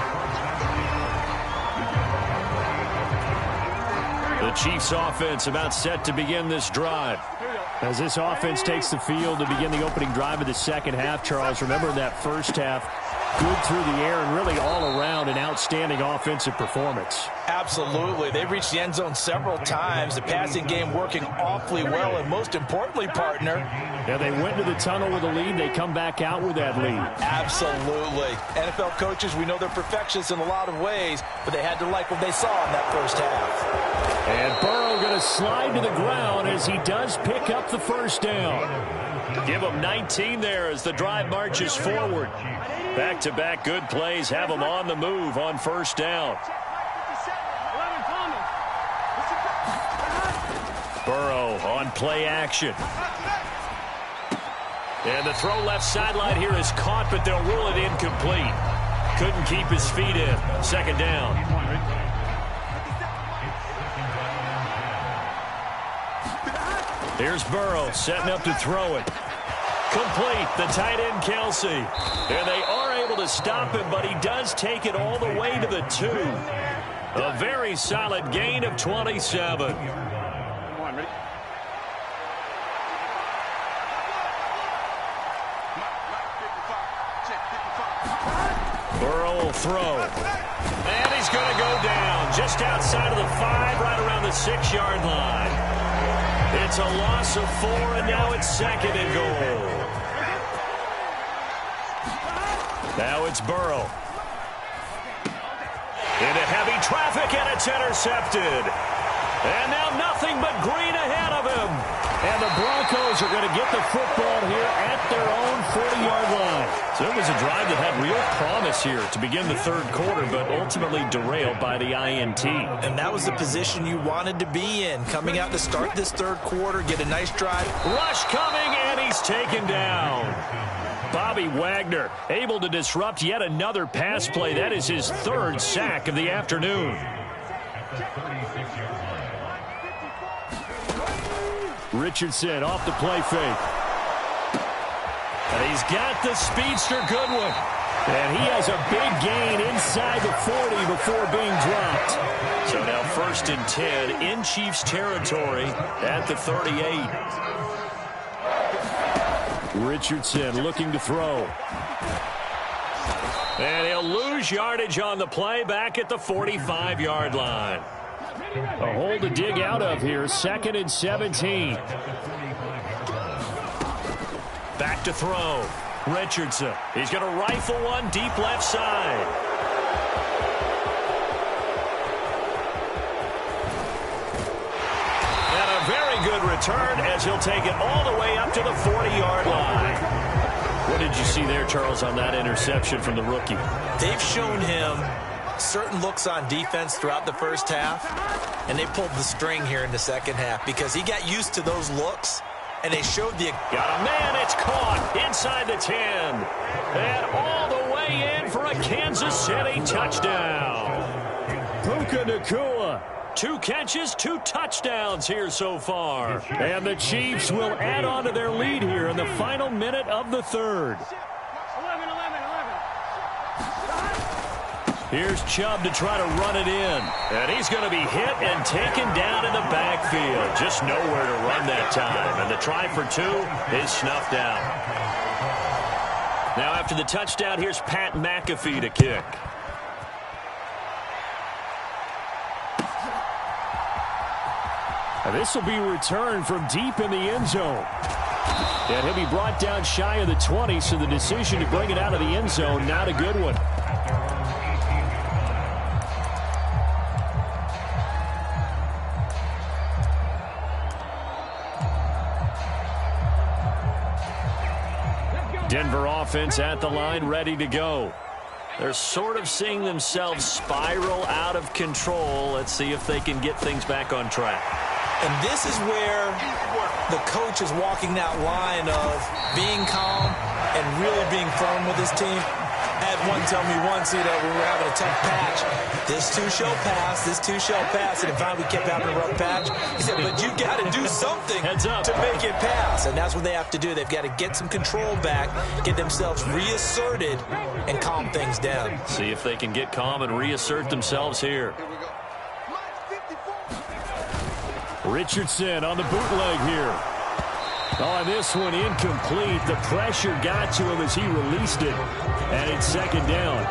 The Chiefs offense about set to begin this drive. As this offense takes the field to begin the opening drive of the second half, Charles, remember that first half, good through the air and really all around an outstanding offensive performance. Absolutely. They've reached the end zone several times. The passing game working awfully well, and most importantly, partner. Yeah, they went to the tunnel with a lead. They come back out with that lead. Absolutely. NFL coaches, we know they're perfectionists in a lot of ways, but they had to like what they saw in that first half. And Burrow going to slide to the ground as he does pick up the first down. Give him 19 there as the drive marches forward. Back-to-back good plays have them on the move on first down. Burrow on play action. And the throw left sideline here is caught, but they'll rule it incomplete. Couldn't keep his feet in. Second down. Here's Burrow setting up to throw it. Complete, the tight end Kelsey. And they are able to stop him, but he does take it all the way to the 2. A very solid gain of 27. Burrow will throw. And he's going to go down just outside of the 5, right around the 6-yard line. It's a loss of 4, and now it's second and goal. Now it's Burrow. Into heavy traffic, and it's intercepted. And now nothing but green ahead of him. And the Broncos are going to get the football here at their own 40-yard line. So it was a drive that had real promise here to begin the third quarter, but ultimately derailed by the INT. And that was the position you wanted to be in. Coming out to start this third quarter, get a nice drive. Rush coming, and he's taken down. Bobby Wagner able to disrupt yet another pass play. That is his 3rd sack of the afternoon. Richardson off the play fake. And he's got the speedster Goodwin. And he has a big gain inside the 40 before being dropped. So now 1st and 10 in Chiefs territory at the 38. Richardson looking to throw. And he'll lose yardage on the play back at the 45-yard line. A hole to dig out of here. 2nd and 17. Back to throw. Richardson. He's going to rifle one deep left side. And a very good return as he'll take it all the way up to the 40-yard line. What did you see there, Charles, on that interception from the rookie? They've shown him certain looks on defense throughout the first half, and they pulled the string here in the second half because he got used to those looks, and they showed the... Got a man, it's caught inside the 10. And all the way in for a Kansas City touchdown. Puka Nacua. 2 catches, 2 touchdowns here so far. And the Chiefs will add on to their lead here in the final minute of the third. Here's Chubb to try to run it in. And he's going to be hit and taken down in the backfield. Just nowhere to run that time. And the try for 2 is snuffed out. Now after the touchdown, here's Pat McAfee to kick. And this will be returned from deep in the end zone. And he'll be brought down shy of the 20, so the decision to bring it out of the end zone, not a good one. Denver offense at the line, ready to go. They're sort of seeing themselves spiral out of control. Let's see if they can get things back on track. And this is where the coach is walking that line of being calm and really being firm with his team. I had one tell me once, we were having a tough patch. This too shall pass, this too shall pass. And finally we kept having a rough patch. He said, but you got to do something to make it pass. And that's what they have to do. They've got to get some control back, get themselves reasserted, and calm things down. See if they can get calm and reassert themselves here. Richardson on the bootleg here. Oh, this one incomplete. The pressure got to him as he released it. And it's second down.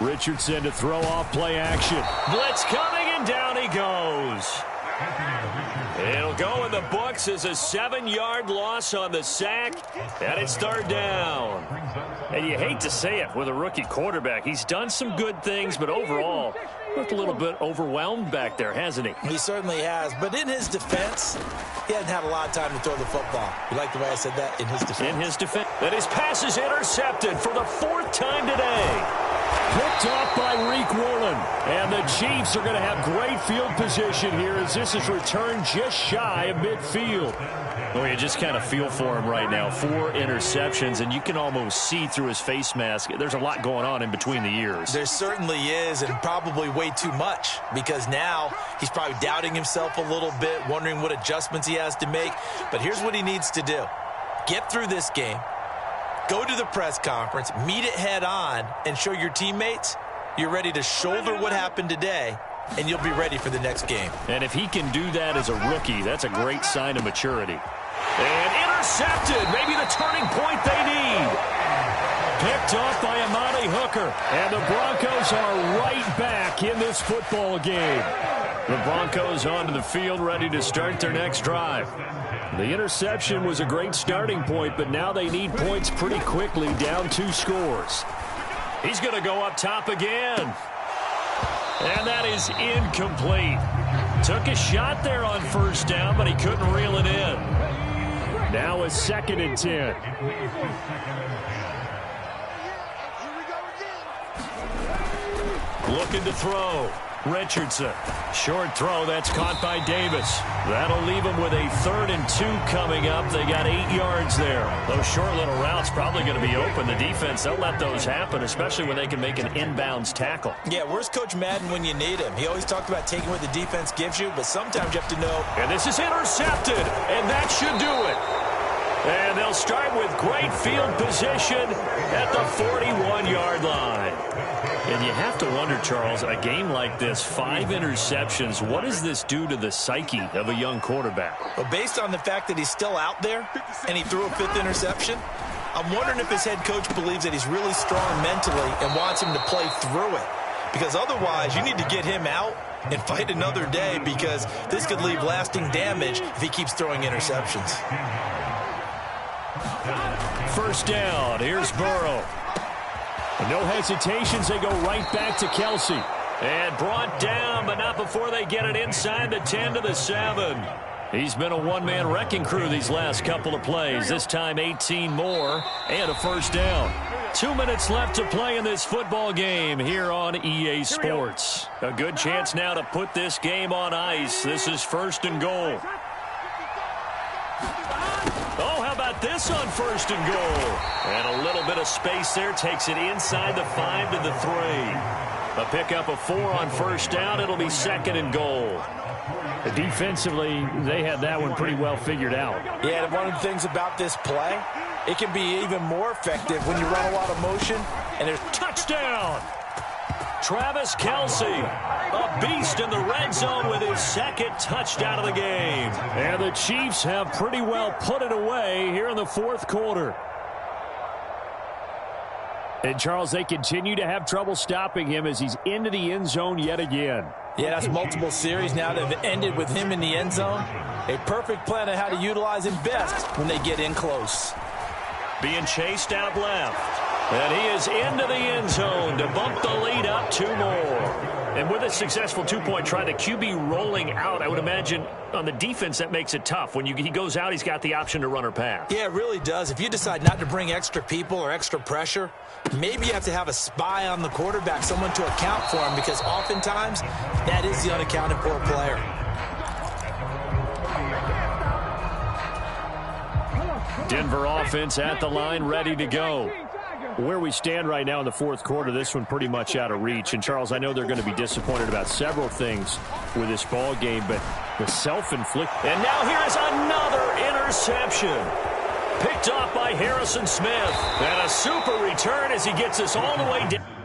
Richardson to throw off play action. Blitz coming, and down he goes. It'll go in the books as a 7-yard loss on the sack, and it's third down. And you hate to say it with a rookie quarterback. He's done some good things, but overall, looked a little bit overwhelmed back there, hasn't he? He certainly has. But in his defense, he hasn't had a lot of time to throw the football. You like the way I said that? In his defense. In his defense. And his pass is intercepted for the 4th time today. Picked off by Reek Woolen. And the Chiefs are going to have great field position here as this is returned just shy of midfield. Well, you just kind of feel for him right now. 4 interceptions, and you can almost see through his face mask. There's a lot going on in between the ears. There certainly is, and probably way too much, because now he's probably doubting himself a little bit, wondering what adjustments he has to make. But here's what he needs to do. Get through this game, go to the press conference, meet it head on, and show your teammates you're ready to shoulder what happened today, and you'll be ready for the next game. And if he can do that as a rookie, that's a great sign of maturity. And intercepted, maybe the turning point they need. Picked off by Amani Hooker. And the Broncos are right back in this football game. The Broncos onto the field, ready to start their next drive. The interception was a great starting point, but now they need points pretty quickly, down 2 scores. He's going to go up top again. And that is incomplete. Took a shot there on first down, but he couldn't reel it in. Now a 2nd and 10. Looking to throw. Richardson. Short throw. That's caught by Davis. That'll leave him with a 3rd and 2 coming up. They got 8 yards there. Those short little routes probably going to be open. The defense, they'll let those happen, especially when they can make an inbounds tackle. Yeah, where's Coach Madden when you need him? He always talked about taking what the defense gives you, but sometimes you have to know. And this is intercepted, and that should do it. And they'll start with great field position at the 41-yard line. And you have to wonder, Charles, a game like this, 5 interceptions, what does this do to the psyche of a young quarterback? Well, based on the fact that he's still out there and he threw a 5th interception, I'm wondering if his head coach believes that he's really strong mentally and wants him to play through it. Because otherwise, you need to get him out and fight another day, because this could leave lasting damage if he keeps throwing interceptions. First down. Here's Burrow. No hesitations. They go right back to Kelsey. And brought down, but not before they get it inside the 10 to the 7. He's been a one-man wrecking crew these last couple of plays. This time 18 more and a first down. 2 minutes left to play in this football game here on EA Sports. A good chance now to put this game on ice. This is 1st and goal. Oh, how about this on 1st and goal? And a little bit of space there, takes it inside the 5 to the 3. A pickup of 4 on first down. It'll be 2nd and goal. Defensively, they had that one pretty well figured out. Yeah, and one of the things about this play, it can be even more effective when you run a lot of motion. And there's touchdown. Travis Kelce, a beast in the red zone with his 2nd touchdown of the game. And the Chiefs have pretty well put it away here in the 4th quarter. And, Charles, they continue to have trouble stopping him as he's into the end zone yet again. Yeah, that's multiple series now that have ended with him in the end zone. A perfect plan on how to utilize him best when they get in close. Being chased out left. And he is into the end zone to bump the lead up 2 more. And with a successful two-point try, the QB rolling out, I would imagine on the defense that makes it tough. When he goes out, he's got the option to run or pass. Yeah, it really does. If you decide not to bring extra people or extra pressure, maybe you have to have a spy on the quarterback, someone to account for him, because oftentimes that is the unaccounted for player. Denver offense at the line, ready to go. Where we stand right now in the fourth quarter, this one pretty much out of reach. And, Charles, I know they're going to be disappointed about several things with this ball game, but the self-inflicted. And now here is another interception. Picked off by Harrison Smith. And a super return as he gets us all the way down.